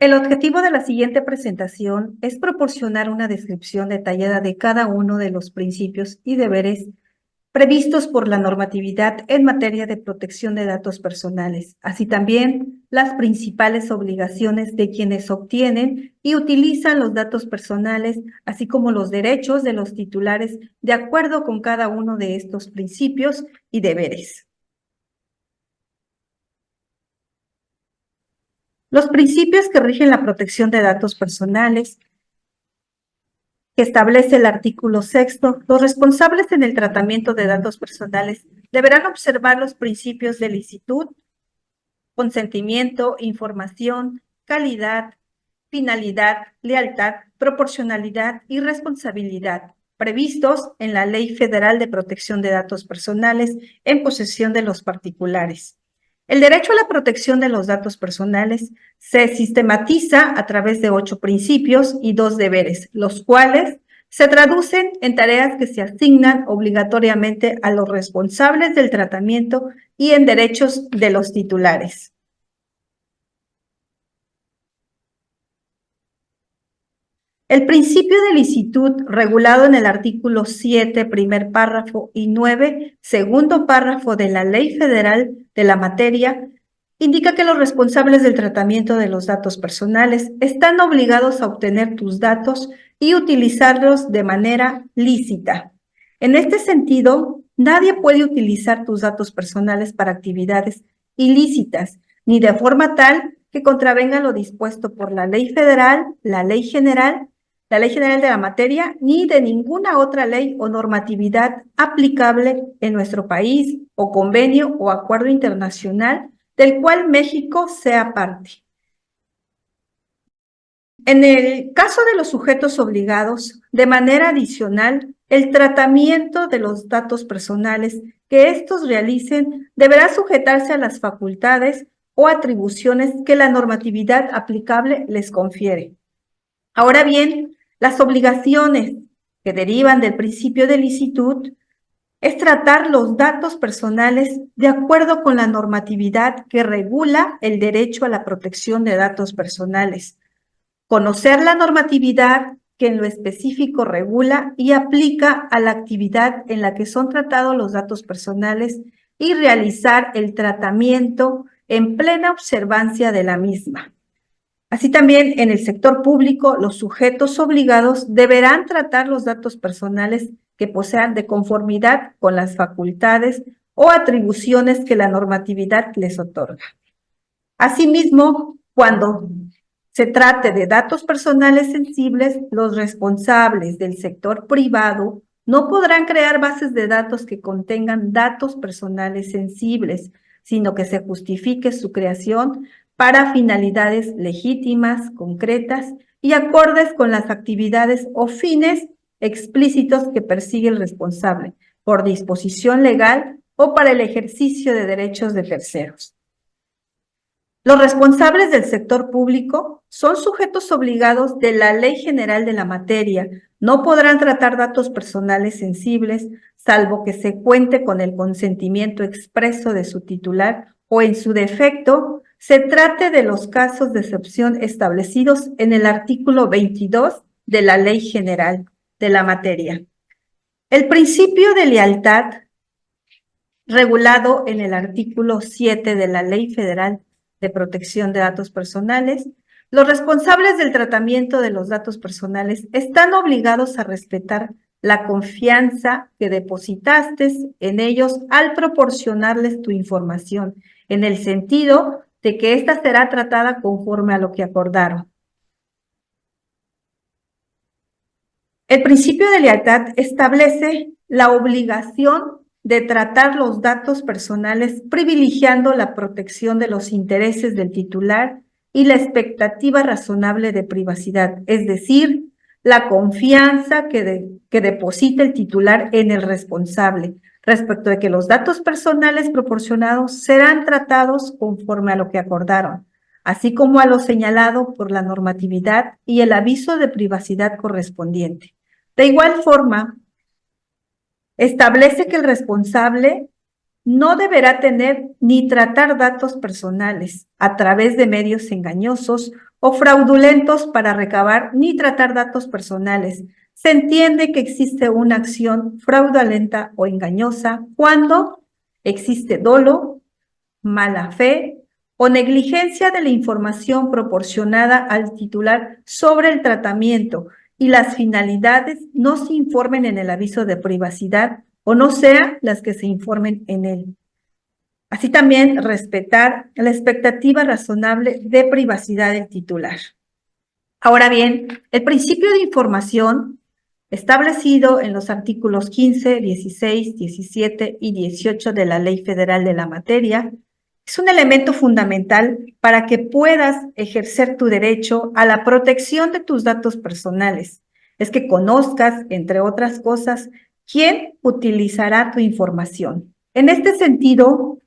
El objetivo de la siguiente presentación es proporcionar una descripción detallada de cada uno de los principios y deberes previstos por la normatividad en materia de protección de datos personales, así también las principales obligaciones de quienes obtienen y utilizan los datos personales, así como los derechos de los titulares de acuerdo con cada uno de estos principios y deberes. Los principios que rigen la protección de datos personales que establece el artículo 6º, los responsables en el tratamiento de datos personales deberán observar los principios de licitud, consentimiento, información, calidad, finalidad, lealtad, proporcionalidad y responsabilidad, previstos en la Ley Federal de Protección de Datos Personales en posesión de los particulares. El derecho a la protección de los datos personales se sistematiza a través de 8 principios y 2 deberes, los cuales se traducen en tareas que se asignan obligatoriamente a los responsables del tratamiento y en derechos de los titulares. El principio de licitud, regulado en el artículo 7, primer párrafo, y 9, segundo párrafo de la Ley Federal de la materia, indica que los responsables del tratamiento de los datos personales están obligados a obtener tus datos y utilizarlos de manera lícita. En este sentido, nadie puede utilizar tus datos personales para actividades ilícitas, ni de forma tal que contravenga lo dispuesto por la Ley Federal, la Ley General de la materia, ni de ninguna otra ley o normatividad aplicable en nuestro país o convenio o acuerdo internacional del cual México sea parte. En el caso de los sujetos obligados, de manera adicional, el tratamiento de los datos personales que estos realicen deberá sujetarse a las facultades o atribuciones que la normatividad aplicable les confiere. Ahora bien, las obligaciones que derivan del principio de licitud es tratar los datos personales de acuerdo con la normatividad que regula el derecho a la protección de datos personales, conocer la normatividad que en lo específico regula y aplica a la actividad en la que son tratados los datos personales y realizar el tratamiento en plena observancia de la misma. Así también, en el sector público, los sujetos obligados deberán tratar los datos personales que posean de conformidad con las facultades o atribuciones que la normatividad les otorga. Asimismo, cuando se trate de datos personales sensibles, los responsables del sector privado no podrán crear bases de datos que contengan datos personales sensibles, sino que se justifique su creación para finalidades legítimas, concretas y acordes con las actividades o fines explícitos que persigue el responsable, por disposición legal o para el ejercicio de derechos de terceros. Los responsables del sector público son sujetos obligados de la Ley General de la materia. No podrán tratar datos personales sensibles, salvo que se cuente con el consentimiento expreso de su titular o, en su defecto, se trate de los casos de excepción establecidos en el artículo 22 de la Ley General de la materia. El principio de lealtad, regulado en el artículo 7 de la Ley Federal de Protección de Datos Personales, los responsables del tratamiento de los datos personales están obligados a respetar la confianza que depositaste en ellos al proporcionarles tu información, en el sentido de que ésta será tratada conforme a lo que acordaron. El principio de lealtad establece la obligación de tratar los datos personales privilegiando la protección de los intereses del titular y la expectativa razonable de privacidad, es decir, la confianza que deposita el titular en el responsable respecto de que los datos personales proporcionados serán tratados conforme a lo que acordaron, así como a lo señalado por la normatividad y el aviso de privacidad correspondiente. De igual forma, establece que el responsable no deberá tener ni tratar datos personales a través de medios engañosos o fraudulentos para recabar ni tratar datos personales. Se entiende que existe una acción fraudulenta o engañosa cuando existe dolo, mala fe o negligencia de la información proporcionada al titular sobre el tratamiento y las finalidades no se informen en el aviso de privacidad o no sean las que se informen en él. Así también respetar la expectativa razonable de privacidad del titular. Ahora bien, el principio de información establecido en los artículos 15, 16, 17 y 18 de la Ley Federal de la materia es un elemento fundamental para que puedas ejercer tu derecho a la protección de tus datos personales. Es que conozcas, entre otras cosas, quién utilizará tu información. En este sentido,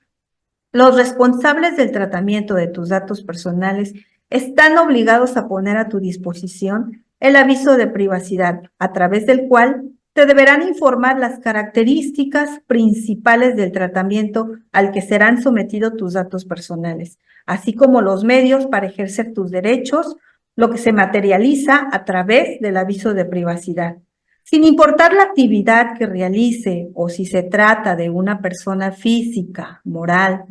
los responsables del tratamiento de tus datos personales están obligados a poner a tu disposición el aviso de privacidad, a través del cual te deberán informar las características principales del tratamiento al que serán sometidos tus datos personales, así como los medios para ejercer tus derechos, lo que se materializa a través del aviso de privacidad. Sin importar la actividad que realice o si se trata de una persona física, moral,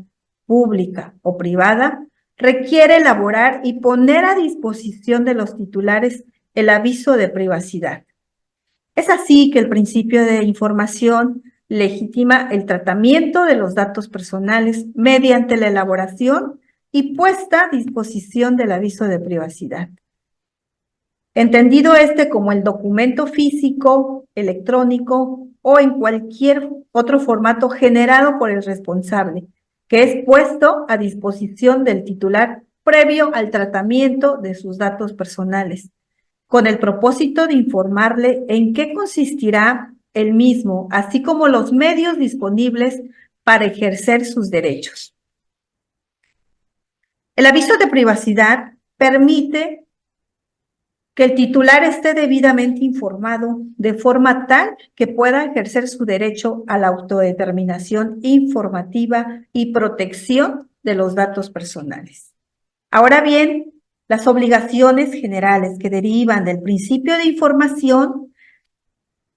pública o privada, requiere elaborar y poner a disposición de los titulares el aviso de privacidad. Es así que el principio de información legitima el tratamiento de los datos personales mediante la elaboración y puesta a disposición del aviso de privacidad. Entendido este como el documento físico, electrónico o en cualquier otro formato generado por el responsable, que es puesto a disposición del titular previo al tratamiento de sus datos personales, con el propósito de informarle en qué consistirá el mismo, así como los medios disponibles para ejercer sus derechos. El aviso de privacidad permite que el titular esté debidamente informado de forma tal que pueda ejercer su derecho a la autodeterminación informativa y protección de los datos personales. Ahora bien, las obligaciones generales que derivan del principio de información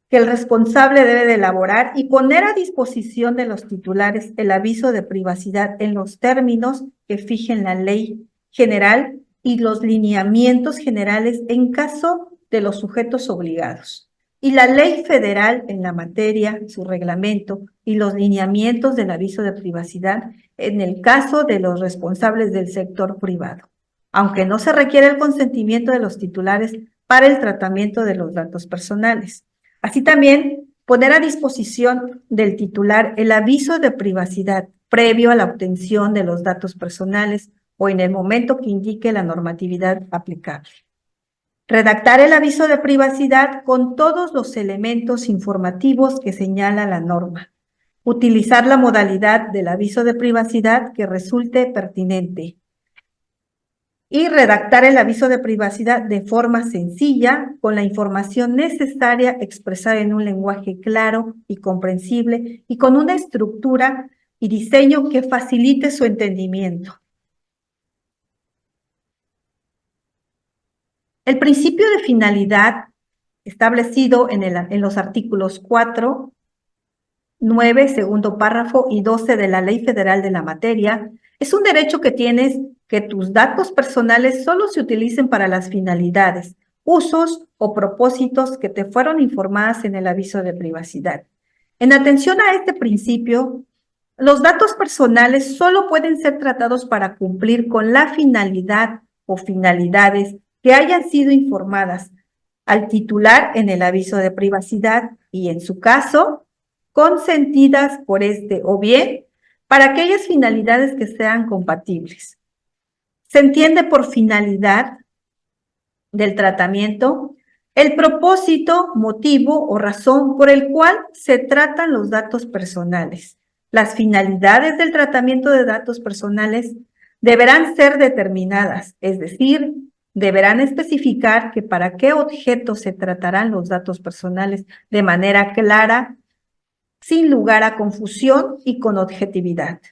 que el responsable debe de elaborar y poner a disposición de los titulares el aviso de privacidad en los términos que fijen la ley general y los lineamientos generales en caso de los sujetos obligados. Y la ley federal en la materia, su reglamento y los lineamientos del aviso de privacidad en el caso de los responsables del sector privado, aunque no se requiere el consentimiento de los titulares para el tratamiento de los datos personales. Así también, poner a disposición del titular el aviso de privacidad previo a la obtención de los datos personales o en el momento que indique la normatividad aplicable. Redactar el aviso de privacidad con todos los elementos informativos que señala la norma. Utilizar la modalidad del aviso de privacidad que resulte pertinente. Y redactar el aviso de privacidad de forma sencilla, con la información necesaria expresada en un lenguaje claro y comprensible y con una estructura y diseño que facilite su entendimiento. El principio de finalidad establecido en los artículos 4, 9, segundo párrafo y 12 de la Ley Federal de la materia, es un derecho que tienes que tus datos personales solo se utilicen para las finalidades, usos o propósitos que te fueron informadas en el aviso de privacidad. En atención a este principio, los datos personales solo pueden ser tratados para cumplir con la finalidad o finalidades que hayan sido informadas al titular en el aviso de privacidad y, en su caso, consentidas por este o bien para aquellas finalidades que sean compatibles. Se entiende por finalidad del tratamiento el propósito, motivo o razón por el cual se tratan los datos personales. Las finalidades del tratamiento de datos personales deberán ser determinadas, es decir, deberán especificar que para qué objeto se tratarán los datos personales de manera clara, sin lugar a confusión y con objetividad.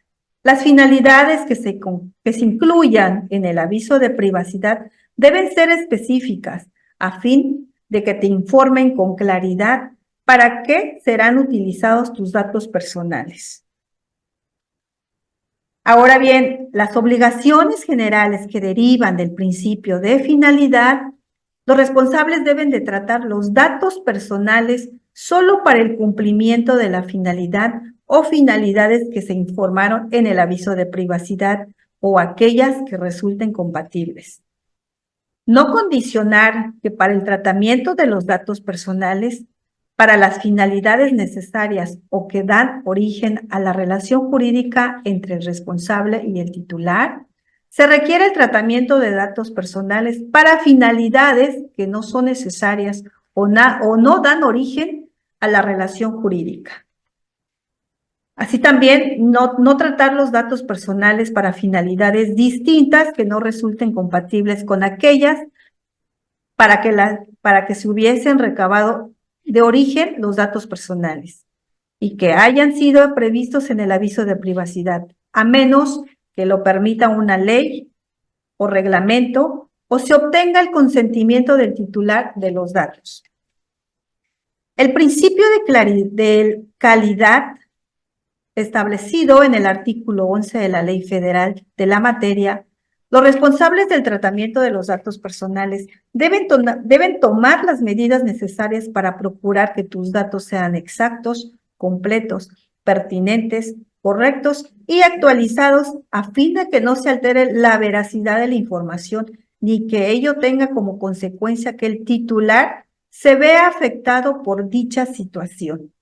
Las finalidades que se incluyan en el aviso de privacidad deben ser específicas a fin de que te informen con claridad para qué serán utilizados tus datos personales. Ahora bien, las obligaciones generales que derivan del principio de finalidad, los responsables deben de tratar los datos personales solo para el cumplimiento de la finalidad o finalidades que se informaron en el aviso de privacidad o aquellas que resulten compatibles. No condicionar que para el tratamiento de los datos personales, para las finalidades necesarias o que dan origen a la relación jurídica entre el responsable y el titular, se requiere el tratamiento de datos personales para finalidades que no son necesarias o no dan origen a la relación jurídica. Así también, no tratar los datos personales para finalidades distintas que no resulten compatibles con aquellas para que se hubiesen recabado de origen los datos personales y que hayan sido previstos en el aviso de privacidad, a menos que lo permita una ley o reglamento o se obtenga el consentimiento del titular de los datos. El principio de calidad establecido en el artículo 11 de la Ley Federal de la materia, los responsables del tratamiento de los datos personales deben tomar las medidas necesarias para procurar que tus datos sean exactos, completos, pertinentes, correctos y actualizados a fin de que no se altere la veracidad de la información ni que ello tenga como consecuencia que el titular se vea afectado por dicha situación.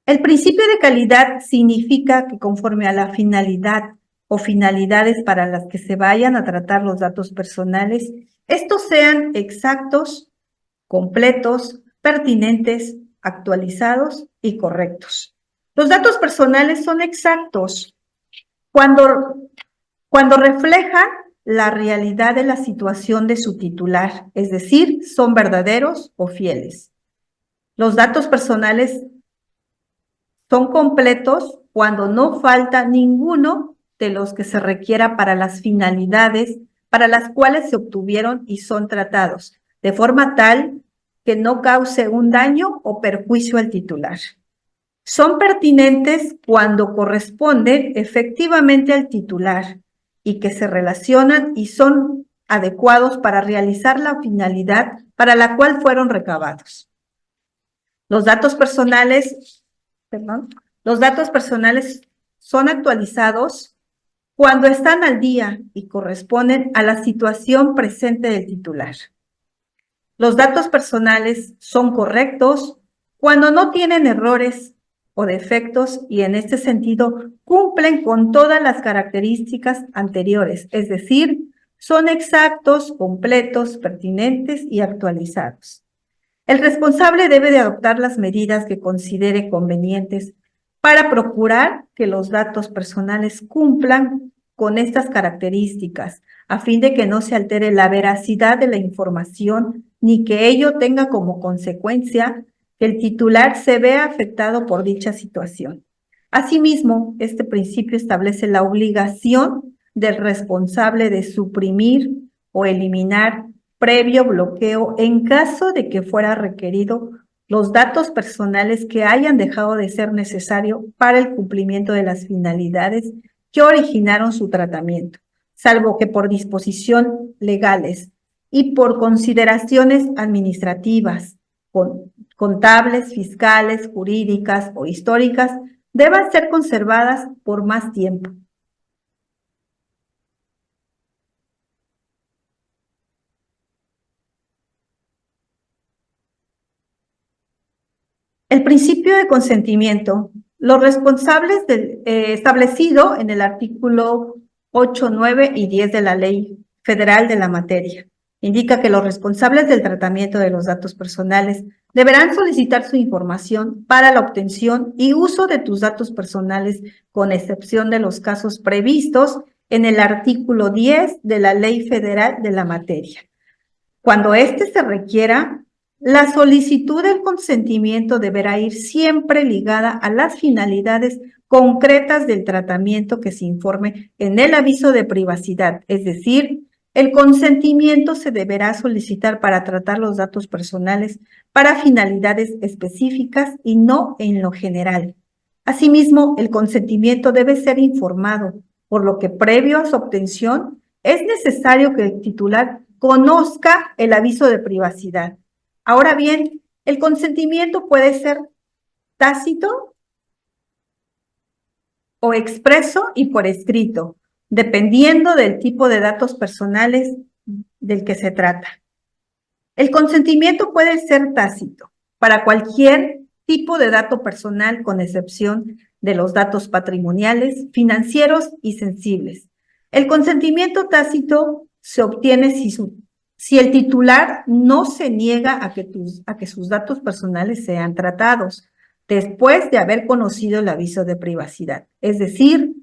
El principio de calidad significa que conforme a la finalidad o finalidades para las que se vayan a tratar los datos personales, estos sean exactos, completos, pertinentes, actualizados y correctos. Los datos personales son exactos cuando reflejan la realidad de la situación de su titular, es decir, son verdaderos o fieles. Los datos personales son completos cuando no falta ninguno de los que se requiera para las finalidades para las cuales se obtuvieron y son tratados, de forma tal que no cause un daño o perjuicio al titular. Son pertinentes cuando corresponden efectivamente al titular y que se relacionan y son adecuados para realizar la finalidad para la cual fueron recabados. Los datos personales son actualizados cuando están al día y corresponden a la situación presente del titular. Los datos personales son correctos cuando no tienen errores o defectos y en este sentido cumplen con todas las características anteriores, es decir, son exactos, completos, pertinentes y actualizados. El responsable debe de adoptar las medidas que considere convenientes para procurar que los datos personales cumplan con estas características, a fin de que no se altere la veracidad de la información ni que ello tenga como consecuencia que el titular se vea afectado por dicha situación. Asimismo, este principio establece la obligación del responsable de suprimir o eliminar previo bloqueo en caso de que fuera requerido los datos personales que hayan dejado de ser necesario para el cumplimiento de las finalidades que originaron su tratamiento, salvo que por disposición legales y por consideraciones administrativas, contables, fiscales, jurídicas o históricas, deban ser conservadas por más tiempo. El principio de consentimiento, los responsables establecido en el artículo 8, 9 y 10 de la Ley Federal de la materia, indica que los responsables del tratamiento de los datos personales deberán solicitar su información para la obtención y uso de tus datos personales, con excepción de los casos previstos en el artículo 10 de la Ley Federal de la materia. Cuando éste se requiera, La solicitud del consentimiento deberá ir siempre ligada a las finalidades concretas del tratamiento que se informe en el aviso de privacidad, es decir, el consentimiento se deberá solicitar para tratar los datos personales para finalidades específicas y no en lo general. Asimismo, el consentimiento debe ser informado, por lo que previo a su obtención es necesario que el titular conozca el aviso de privacidad. Ahora bien, el consentimiento puede ser tácito o expreso y por escrito, dependiendo del tipo de datos personales del que se trata. El consentimiento puede ser tácito para cualquier tipo de dato personal, con excepción de los datos patrimoniales, financieros y sensibles. El consentimiento tácito se obtiene si el titular no se niega a que sus datos personales sean tratados después de haber conocido el aviso de privacidad. Es decir,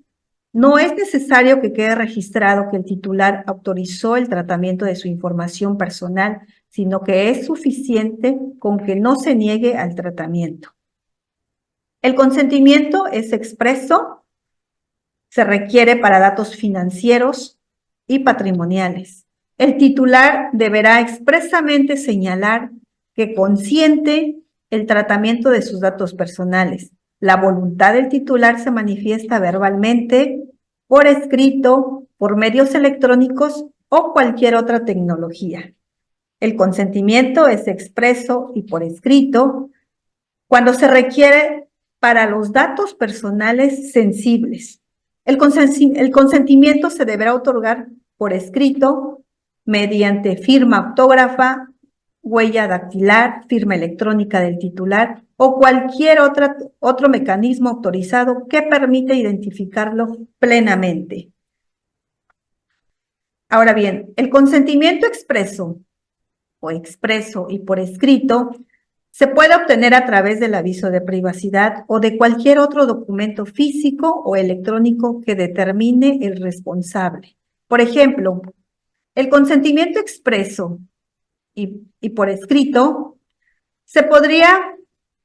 no es necesario que quede registrado que el titular autorizó el tratamiento de su información personal, sino que es suficiente con que no se niegue al tratamiento. El consentimiento es expreso, se requiere para datos financieros y patrimoniales. El titular deberá expresamente señalar que consiente el tratamiento de sus datos personales. La voluntad del titular se manifiesta verbalmente, por escrito, por medios electrónicos o cualquier otra tecnología. El consentimiento es expreso y por escrito cuando se requiere para los datos personales sensibles. El consentimiento se deberá otorgar por escrito mediante firma autógrafa, huella dactilar, firma electrónica del titular o cualquier otro mecanismo autorizado que permita identificarlo plenamente. Ahora bien, el consentimiento expreso y por escrito se puede obtener a través del aviso de privacidad o de cualquier otro documento físico o electrónico que determine el responsable. Por ejemplo, el consentimiento expreso y por escrito se podría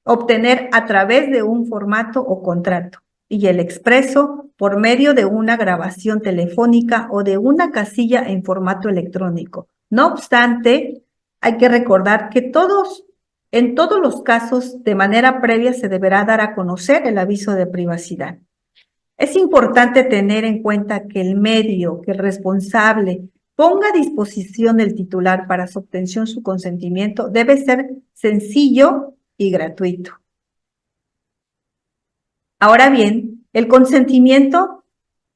obtener a través de un formato o contrato, y el expreso por medio de una grabación telefónica o de una casilla en formato electrónico. No obstante, hay que recordar que en todos los casos, de manera previa se deberá dar a conocer el aviso de privacidad. Es importante tener en cuenta que el medio, que el responsable ponga a disposición del titular para su obtención su consentimiento debe ser sencillo y gratuito. Ahora bien, el consentimiento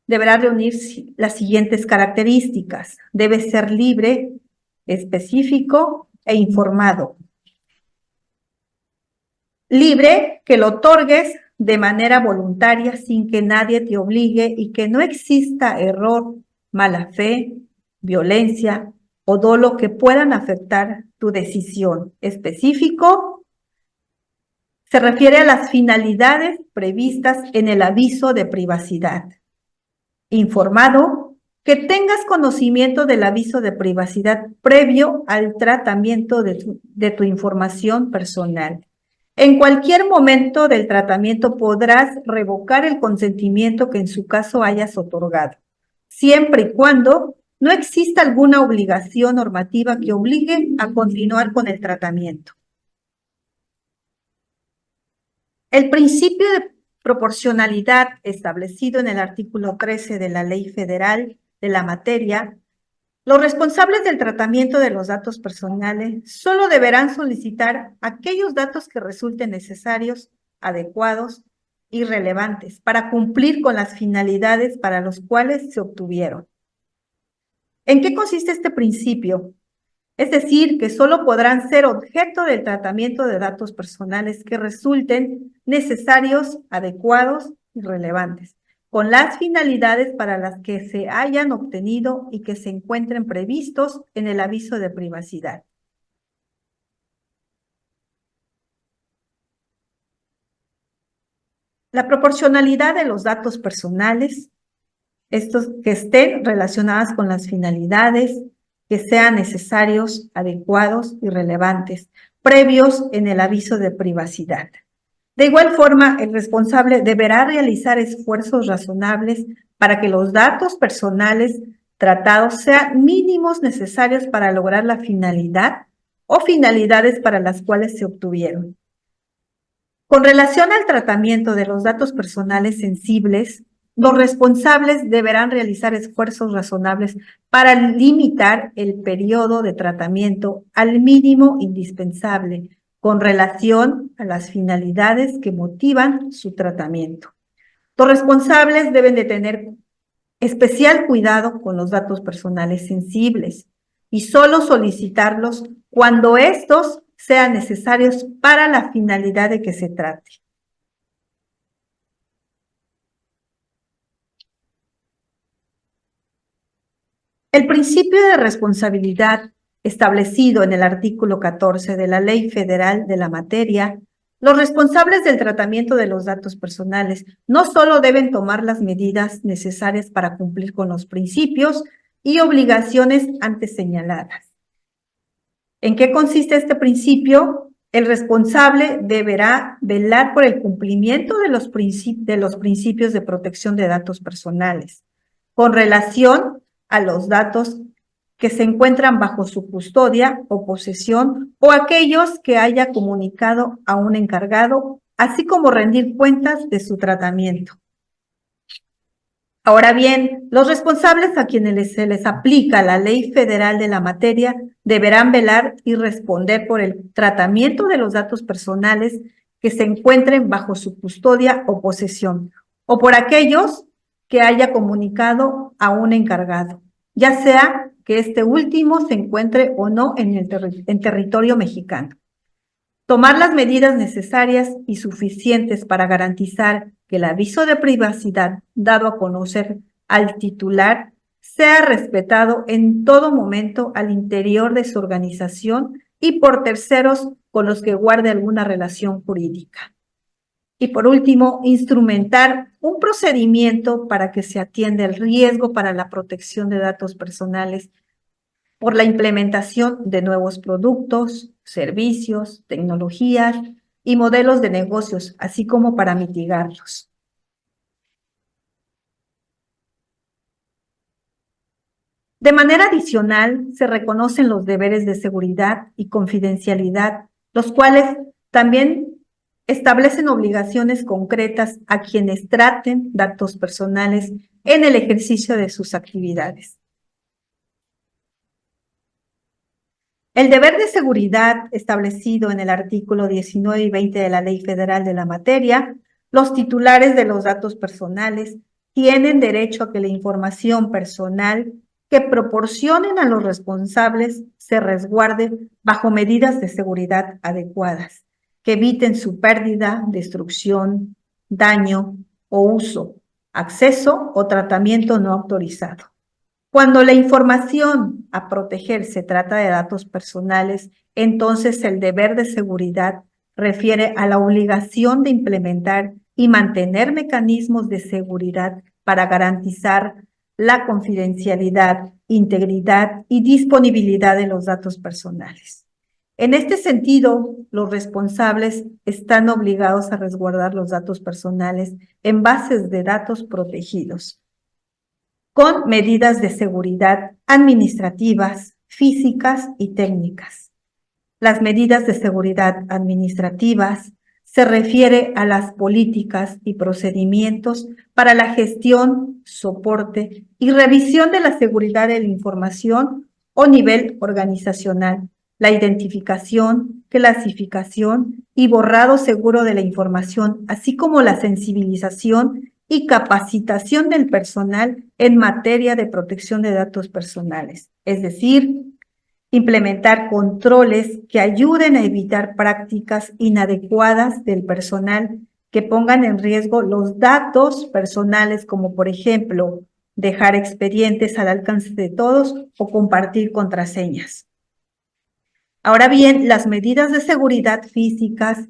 deberá reunir las siguientes características. Debe ser libre, específico e informado. Libre, que lo otorgues de manera voluntaria sin que nadie te obligue y que no exista error, mala fe, violencia o dolo que puedan afectar tu decisión. Específico se refiere a las finalidades previstas en el aviso de privacidad. Informado, que tengas conocimiento del aviso de privacidad previo al tratamiento de tu información personal. En cualquier momento del tratamiento podrás revocar el consentimiento que en su caso hayas otorgado, siempre y cuando no exista alguna obligación normativa que obligue a continuar con el tratamiento. El principio de proporcionalidad establecido en el artículo 13 de la Ley Federal de la materia, los responsables del tratamiento de los datos personales solo deberán solicitar aquellos datos que resulten necesarios, adecuados y relevantes para cumplir con las finalidades para los cuales se obtuvieron. ¿En qué consiste este principio? Es decir, que solo podrán ser objeto del tratamiento de datos personales que resulten necesarios, adecuados y relevantes, con las finalidades para las que se hayan obtenido y que se encuentren previstos en el aviso de privacidad. La proporcionalidad de los datos personales, estos que estén relacionadas con las finalidades, que sean necesarios, adecuados y relevantes, previos en el aviso de privacidad. De igual forma, el responsable deberá realizar esfuerzos razonables para que los datos personales tratados sean mínimos necesarios para lograr la finalidad o finalidades para las cuales se obtuvieron. Con relación al tratamiento de los datos personales sensibles, los responsables deberán realizar esfuerzos razonables para limitar el periodo de tratamiento al mínimo indispensable con relación a las finalidades que motivan su tratamiento. Los responsables deben de tener especial cuidado con los datos personales sensibles y solo solicitarlos cuando estos sean necesarios para la finalidad de que se trate. El principio de responsabilidad establecido en el artículo 14 de la Ley Federal de la materia, los responsables del tratamiento de los datos personales no solo deben tomar las medidas necesarias para cumplir con los principios y obligaciones antes señaladas. ¿En qué consiste este principio? El responsable deberá velar por el cumplimiento de los principios de protección de datos personales con relación a los datos que se encuentran bajo su custodia o posesión o aquellos que haya comunicado a un encargado, así como rendir cuentas de su tratamiento. Ahora bien, los responsables a quienes se les aplica la ley federal de la materia deberán velar y responder por el tratamiento de los datos personales que se encuentren bajo su custodia o posesión, o por aquellos que haya comunicado a un encargado, ya sea que este último se encuentre o no en territorio mexicano. Tomar las medidas necesarias y suficientes para garantizar que el aviso de privacidad dado a conocer al titular sea respetado en todo momento al interior de su organización y por terceros con los que guarde alguna relación jurídica. Y por último, instrumentar un procedimiento para que se atienda el riesgo para la protección de datos personales por la implementación de nuevos productos, servicios, tecnologías y modelos de negocios, así como para mitigarlos. De manera adicional, se reconocen los deberes de seguridad y confidencialidad, los cuales también establecen obligaciones concretas a quienes traten datos personales en el ejercicio de sus actividades. El deber de seguridad establecido en el artículo 19 y 20 de la Ley Federal de la materia, los titulares de los datos personales tienen derecho a que la información personal que proporcionen a los responsables se resguarde bajo medidas de seguridad adecuadas, que eviten su pérdida, destrucción, daño o uso, acceso o tratamiento no autorizado. Cuando la información a proteger se trata de datos personales, entonces el deber de seguridad refiere a la obligación de implementar y mantener mecanismos de seguridad para garantizar la confidencialidad, integridad y disponibilidad de los datos personales. En este sentido, los responsables están obligados a resguardar los datos personales en bases de datos protegidos, con medidas de seguridad administrativas, físicas y técnicas. Las medidas de seguridad administrativas se refiere a las políticas y procedimientos para la gestión, soporte y revisión de la seguridad de la información o nivel organizacional, la identificación, clasificación y borrado seguro de la información, así como la sensibilización y capacitación del personal en materia de protección de datos personales, es decir, implementar controles que ayuden a evitar prácticas inadecuadas del personal que pongan en riesgo los datos personales, como por ejemplo, dejar expedientes al alcance de todos o compartir contraseñas. Ahora bien, las medidas de seguridad físicas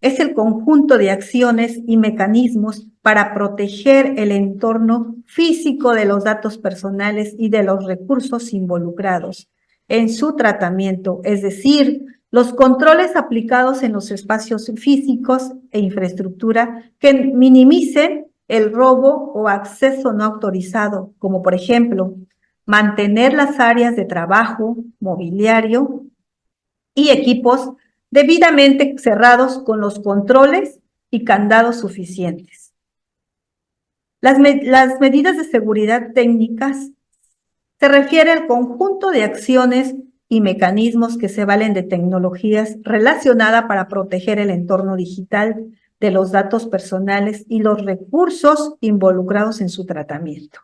es el conjunto de acciones y mecanismos para proteger el entorno físico de los datos personales y de los recursos involucrados en su tratamiento, es decir, los controles aplicados en los espacios físicos e infraestructura que minimicen el robo o acceso no autorizado, como por ejemplo, mantener las áreas de trabajo, mobiliario y equipos debidamente cerrados con los controles y candados suficientes. Las medidas de seguridad técnicas se refiere al conjunto de acciones y mecanismos que se valen de tecnologías relacionadas para proteger el entorno digital de los datos personales y los recursos involucrados en su tratamiento.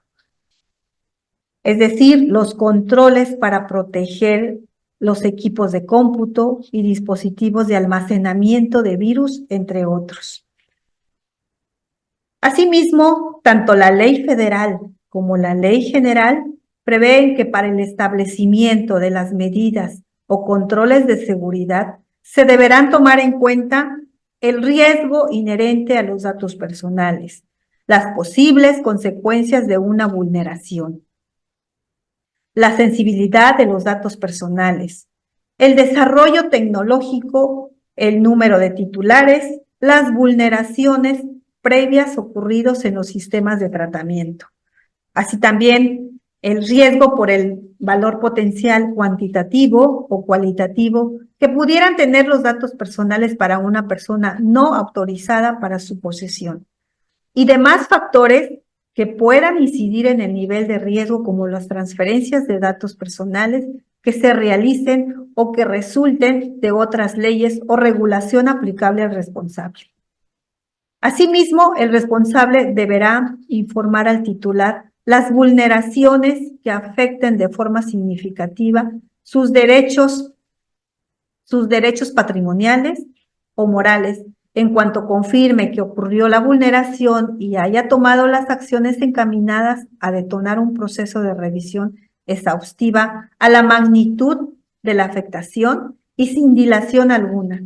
Es decir, los controles para proteger los equipos de cómputo y dispositivos de almacenamiento de virus, entre otros. Asimismo, tanto la ley federal como la ley general prevén que para el establecimiento de las medidas o controles de seguridad se deberán tomar en cuenta el riesgo inherente a los datos personales, las posibles consecuencias de una vulneración, la sensibilidad de los datos personales, el desarrollo tecnológico, el número de titulares, las vulneraciones previas ocurridos en los sistemas de tratamiento. Así también el riesgo por el valor potencial cuantitativo o cualitativo que pudieran tener los datos personales para una persona no autorizada para su posesión. Y demás factores que puedan incidir en el nivel de riesgo, como las transferencias de datos personales que se realicen o que resulten de otras leyes o regulación aplicable al responsable. Asimismo, el responsable deberá informar al titular las vulneraciones que afecten de forma significativa sus derechos patrimoniales o morales, en cuanto confirme que ocurrió la vulneración y haya tomado las acciones encaminadas a detonar un proceso de revisión exhaustiva a la magnitud de la afectación y sin dilación alguna,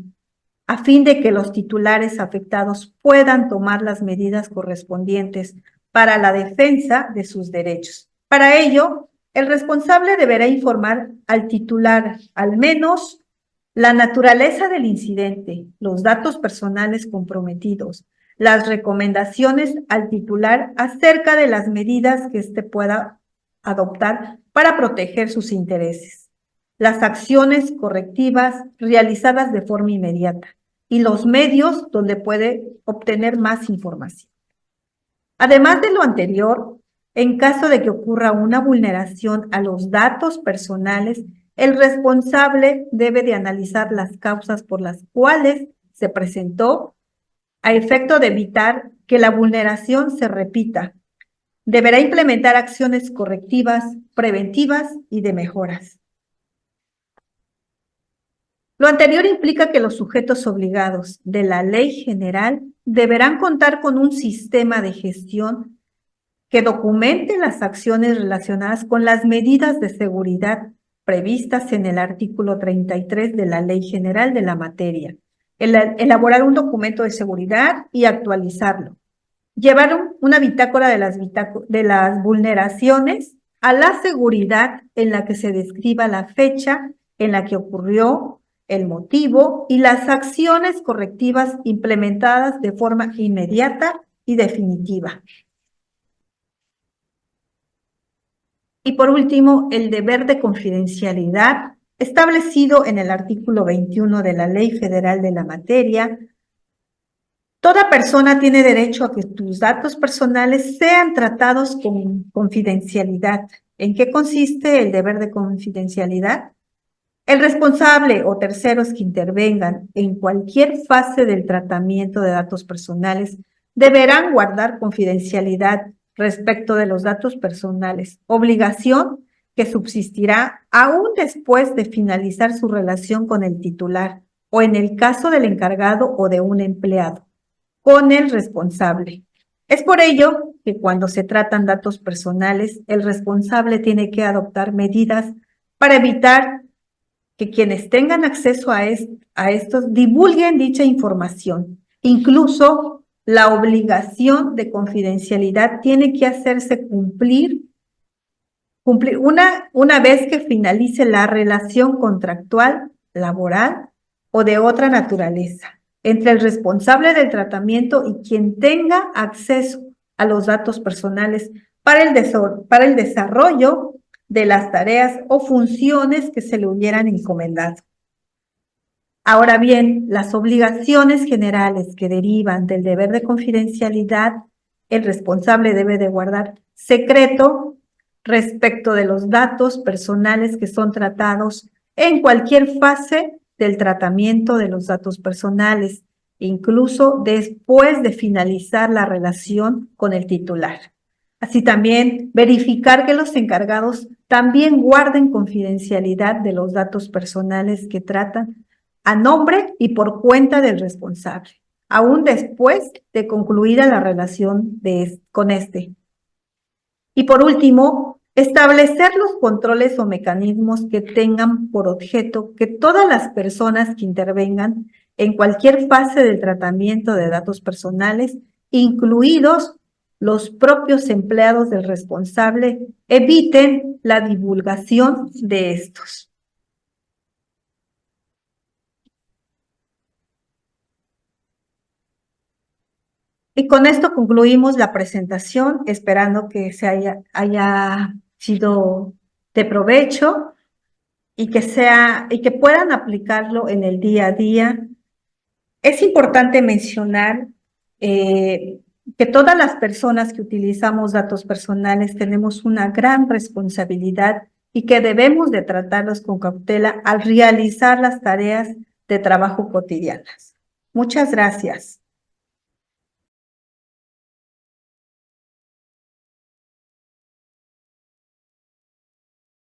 a fin de que los titulares afectados puedan tomar las medidas correspondientes para la defensa de sus derechos. Para ello, el responsable deberá informar al titular al menos la naturaleza del incidente, los datos personales comprometidos, las recomendaciones al titular acerca de las medidas que éste pueda adoptar para proteger sus intereses, las acciones correctivas realizadas de forma inmediata y los medios donde puede obtener más información. Además de lo anterior, en caso de que ocurra una vulneración a los datos personales, el responsable debe de analizar las causas por las cuales se presentó a efecto de evitar que la vulneración se repita. Deberá implementar acciones correctivas, preventivas y de mejoras. Lo anterior implica que los sujetos obligados de la ley general deberán contar con un sistema de gestión que documente las acciones relacionadas con las medidas de seguridad previstas en el artículo 33 de la Ley General de la materia, elaborar un documento de seguridad y actualizarlo, llevar una bitácora de las vulneraciones a la seguridad en la que se describa la fecha en la que ocurrió, el motivo y las acciones correctivas implementadas de forma inmediata y definitiva. Y por último, el deber de confidencialidad establecido en el artículo 21 de la Ley Federal de la materia. Toda persona tiene derecho a que tus datos personales sean tratados con confidencialidad. ¿En qué consiste el deber de confidencialidad? El responsable o terceros que intervengan en cualquier fase del tratamiento de datos personales deberán guardar confidencialidad respecto de los datos personales, obligación que subsistirá aún después de finalizar su relación con el titular o en el caso del encargado o de un empleado, con el responsable. Es por ello que cuando se tratan datos personales, el responsable tiene que adoptar medidas para evitar que quienes tengan acceso a estos divulguen dicha información. Incluso la obligación de confidencialidad tiene que hacerse cumplir una vez que finalice la relación contractual laboral o de otra naturaleza entre el responsable del tratamiento y quien tenga acceso a los datos personales para el desarrollo de las tareas o funciones que se le hubieran encomendado. Ahora bien, las obligaciones generales que derivan del deber de confidencialidad, el responsable debe de guardar secreto respecto de los datos personales que son tratados en cualquier fase del tratamiento de los datos personales, incluso después de finalizar la relación con el titular. Así también verificar que los encargados también guarden confidencialidad de los datos personales que tratan a nombre y por cuenta del responsable, aún después de concluida la relación con este. Y por último, establecer los controles o mecanismos que tengan por objeto que todas las personas que intervengan en cualquier fase del tratamiento de datos personales, incluidos los propios empleados del responsable, eviten la divulgación de estos. Y con esto concluimos la presentación, esperando que haya sido de provecho y que puedan aplicarlo en el día a día. Es importante mencionar que todas las personas que utilizamos datos personales tenemos una gran responsabilidad y que debemos de tratarlos con cautela al realizar las tareas de trabajo cotidianas. Muchas gracias.